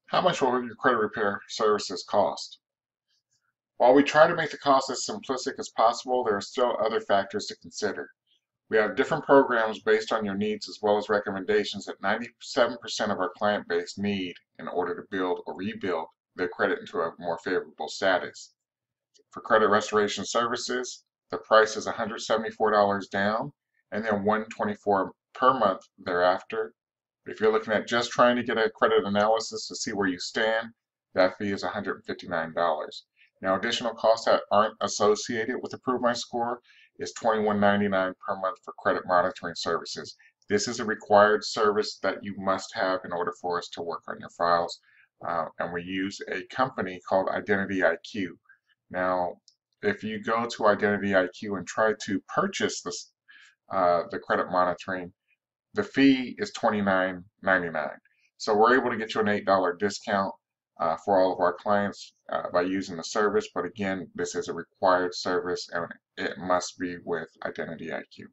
How much will your credit repair services cost? While we try to make the cost as simplistic as possible, there are still other factors to consider. We have different programs based on your needs as well as recommendations that 97% of our client base need in order to build or rebuild their credit into a more favorable status. For credit restoration services, the price is $174 down and then $124 per month thereafter. If you're looking at just trying to get a credit analysis to see where you stand, that fee is $159. Now, additional costs that aren't associated with Approve My Score is $21.99 per month for credit monitoring services. This is a required service that you must have in order for us to work on your files. And we use a company called Identity IQ. Now, if you go to Identity IQ and try to purchase this, the credit monitoring, the fee is $29.99. So we're able to get you an $8 discount for all of our clients by using the service. But again, this is a required service and it must be with Identity IQ.